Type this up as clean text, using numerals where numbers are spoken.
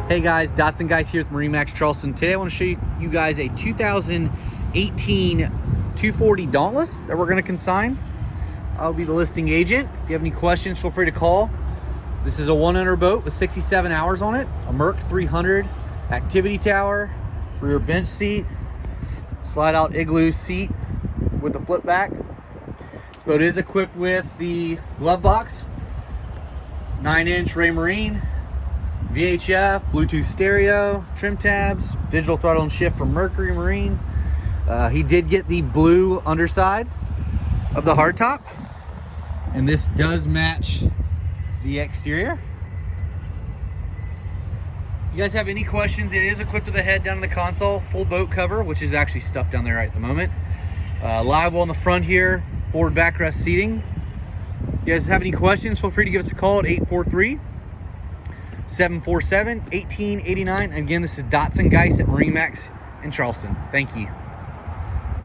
Hey guys, Dotson guys here with MarineMax Charleston. Today I want to show you guys a 2018 240 Dauntless that we're going to consign. I'll be the listing agent. If you have any questions, feel free to call. This is a 1-owner boat with 67 hours on it, a Merc 300 activity tower, rear bench seat, slide out igloo seat with the flip back. This boat is equipped with the glove box, 9-inch Raymarine, VHF, Bluetooth stereo, trim tabs, digital throttle and shift from Mercury Marine. He did get the blue underside of the hardtop, and this does match the exterior. If you guys have any questions, it is equipped with a head down in the console, full boat cover, which is actually stuffed down there right at the moment. Livewell in the front here, forward backrest seating. If you guys have any questions, feel free to give us a call at 843-747-1889. Again, this is Dotson Geis at MarineMax in Charleston. Thank you.